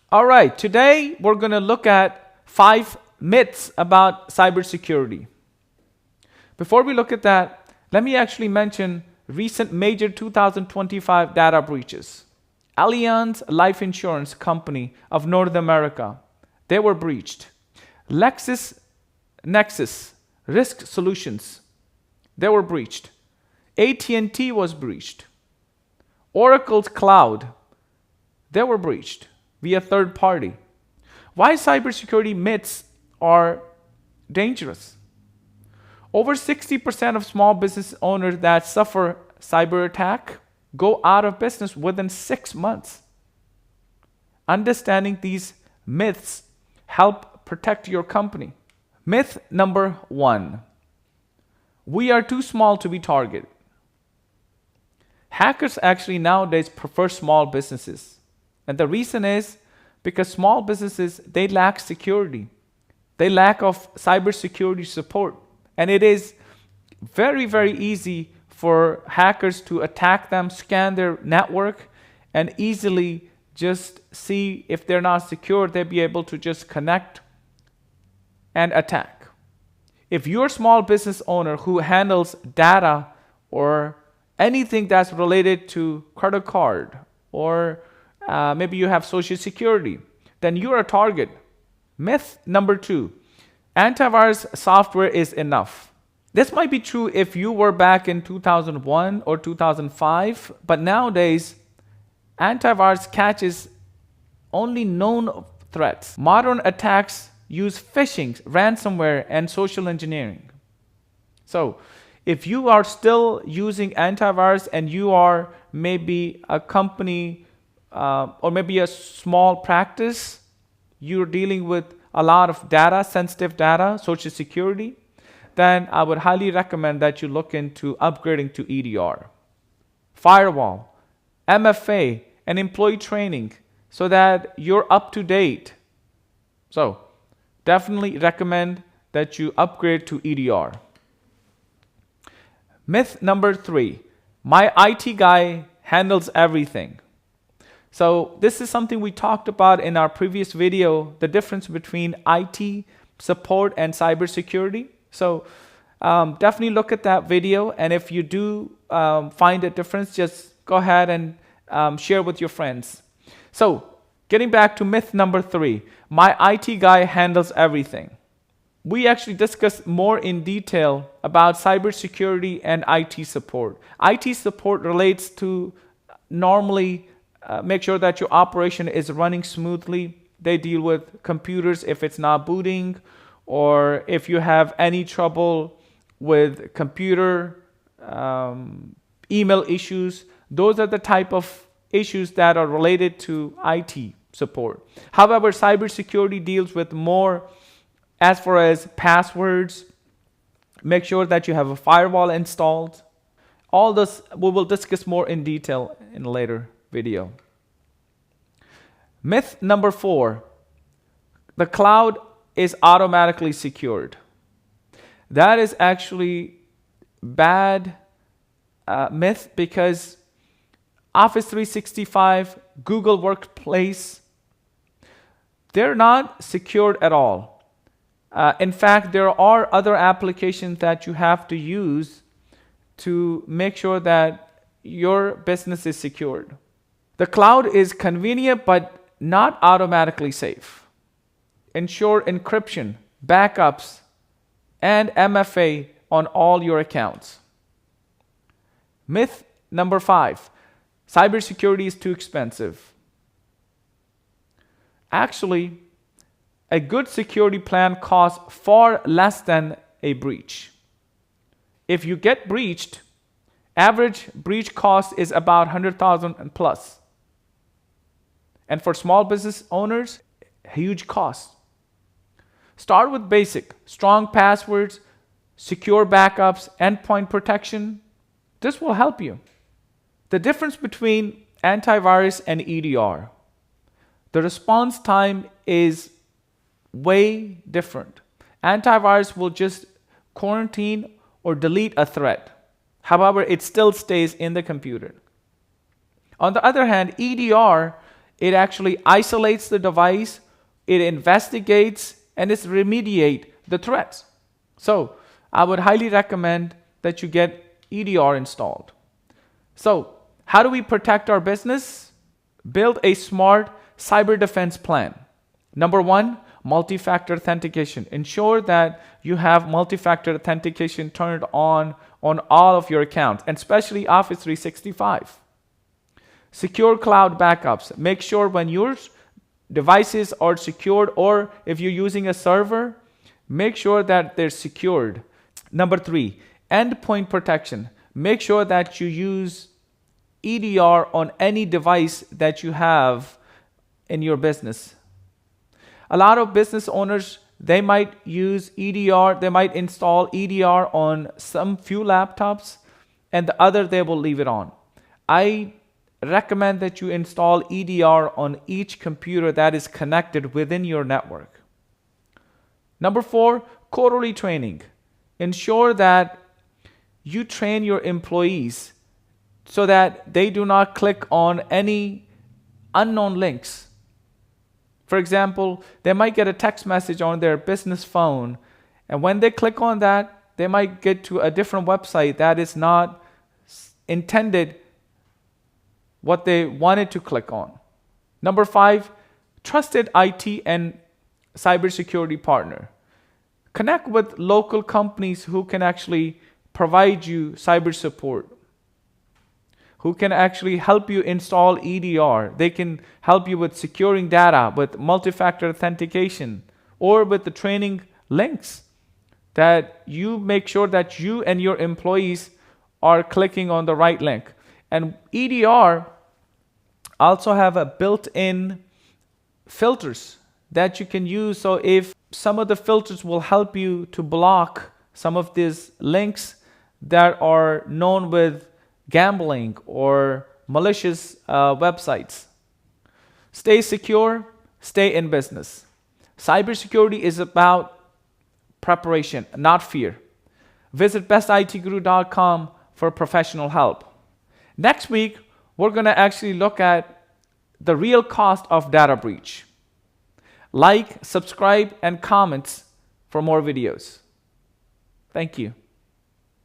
All right, today we're going to look at 5 myths about cybersecurity. Before we look at that, let me actually mention recent major 2025 data breaches. Allianz Life Insurance Company of North America, they were breached. LexisNexis Risk Solutions, they were breached. AT&T was breached. Oracle's cloud, they were breached via third party. Why cybersecurity myths are dangerous? Over 60% of small business owners that suffer cyber attack go out of business within 6 months. Understanding these myths help protect your company. Myth number 1. We are too small to be targeted. Hackers actually nowadays prefer small businesses. And the reason is because small businesses, they lack security. They lack of cybersecurity support. And it is very, very easy for hackers to attack them, scan their network, and easily just see if they're not secure, they'll be able to just connect and attack. If you're a small business owner who handles data or anything that's related to credit card, or maybe you have social security, then you're a target. Myth number 2, antivirus software is enough. This might be true if you were back in 2001 or 2005, but nowadays, antivirus catches only known threats. Modern attacks use phishing, ransomware, and social engineering. So, if you are still using antivirus and you are maybe a company or maybe a small practice, you're dealing with a lot of data, sensitive data, social security, then I would highly recommend that you look into upgrading to EDR. Firewall, MFA, and employee training so that you're up to date. So, definitely recommend that you upgrade to EDR. Myth number 3, my IT guy handles everything. So this is something we talked about in our previous video, the difference between IT support and cybersecurity. So definitely look at that video, and if you do find a difference, just go ahead and share with your friends. So getting back to myth number 3, my IT guy handles everything. We actually discussed more in detail about cybersecurity and IT support. IT support relates to normally make sure that your operation is running smoothly. They deal with computers if it's not booting, or if you have any trouble with computer, email issues. Those are the type of issues that are related to IT support. However, cybersecurity deals with more as far as passwords. Make sure that you have a firewall installed. All this we will discuss more in detail in a later video. Myth number 4, the cloud is automatically secured. That is actually bad myth, because Office 365, Google Workspace, they're not secured at all. In fact, there are other applications that you have to use to make sure that your business is secured. The cloud is convenient but not automatically safe. Ensure encryption, backups, and MFA on all your accounts. Myth number 5, cybersecurity is too expensive. Actually, a good security plan costs far less than a breach. If you get breached, average breach cost is about $100,000 plus. And for small business owners, huge cost. Start with basic, strong passwords, secure backups, endpoint protection. This will help you. The difference between antivirus and EDR, the response time is way different. Antivirus will just quarantine or delete a threat. However, it still stays in the computer. On the other hand, EDR It actually isolates the device, it investigates, and it remediates the threats. So I would highly recommend that you get EDR installed. So how do we protect our business? Build a smart cyber defense plan. Number one, multi-factor authentication. Ensure that you have multi-factor authentication turned on all of your accounts, and especially Office 365. Secure cloud backups. Make sure when your devices are secured, or if you're using a server, make sure that they're secured. Number three, endpoint protection. Make sure that you use EDR on any device that you have in your business. A lot of business owners, they might use EDR, they might install EDR on some few laptops, and the other they will leave it on. I recommend that you install EDR on each computer that is connected within your network. Number four, quarterly training. Ensure that you train your employees so that they do not click on any unknown links. For example, they might get a text message on their business phone, and when they click on that, they might get to a different website that is not intended what they wanted to click on. Number five, trusted IT and cybersecurity partner. Connect with local companies who can actually provide you cyber support, who can actually help you install EDR. They can help you with securing data, with multi-factor authentication, or with the training links that you make sure that you and your employees are clicking on the right link. And EDR also have a built-in filters that you can use. So if some of the filters will help you to block some of these links that are known with gambling or malicious websites. Stay secure, stay in business. Cybersecurity is about preparation, not fear. Visit bestitguru.com for professional help. Next week, we're going to actually look at the real cost of data breach. Like, subscribe, and comments for more videos. Thank you.